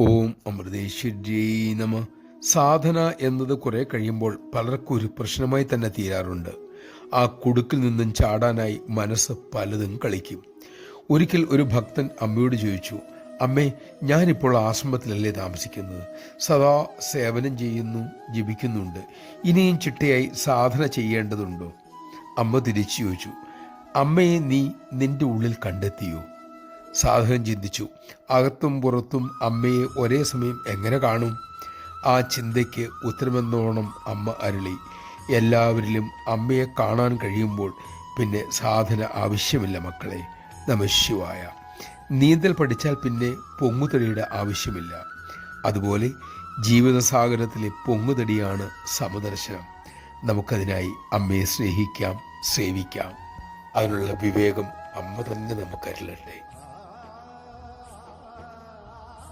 ഓം അമൃതേശ്വര്യ നമ. സാധന എന്നത് കുറെ കഴിയുമ്പോൾ പലർക്കും ഒരു പ്രശ്നമായി തന്നെ തീരാറുണ്ട്. ആ കുടുക്കിൽ നിന്നും ചാടാനായി മനസ്സ് പലതും കളിക്കും. ഒരിക്കൽ ഒരു ഭക്തൻ അമ്മയോട് ചോദിച്ചു, അമ്മേ, ഞാനിപ്പോൾ ആശ്രമത്തിലല്ലേ താമസിക്കുന്നത്, സദാ സേവനം ചെയ്യുന്നു, ജപിക്കുന്നുണ്ട്, ഇനിയും ചിട്ടയായി സാധന ചെയ്യേണ്ടതുണ്ടോ? അമ്മ തിരിച്ചു ചോദിച്ചു, അമ്മയെ നീ നിന്റെ ഉള്ളിൽ കണ്ടെത്തിയോ? സാധകൻ ചിന്തിച്ചു, അകത്തും പുറത്തും അമ്മയെ ഒരേ സമയം എങ്ങനെ കാണും? ആ ചിന്തയ്ക്ക് ഉത്തരമെന്നോണം അമ്മ അരുളി, എല്ലാവരിലും അമ്മയെ കാണാൻ കഴിയുമ്പോൾ പിന്നെ സാധന ആവശ്യമില്ല മക്കളെ. നമഃശിവായ. നീന്തൽ പഠിച്ചാൽ പിന്നെ പൊങ്ങുതടിയുടെ ആവശ്യമില്ല. അതുപോലെ ജീവിതസാഗരത്തിലെ പൊങ്ങുതടിയാണ് സമദർശനം. നമുക്കതിനായി അമ്മയെ സ്നേഹിക്കാം, സേവിക്കാം. അതിനുള്ള വിവേകം അമ്മ തന്നെ നമുക്ക് അരുളട്ടെ.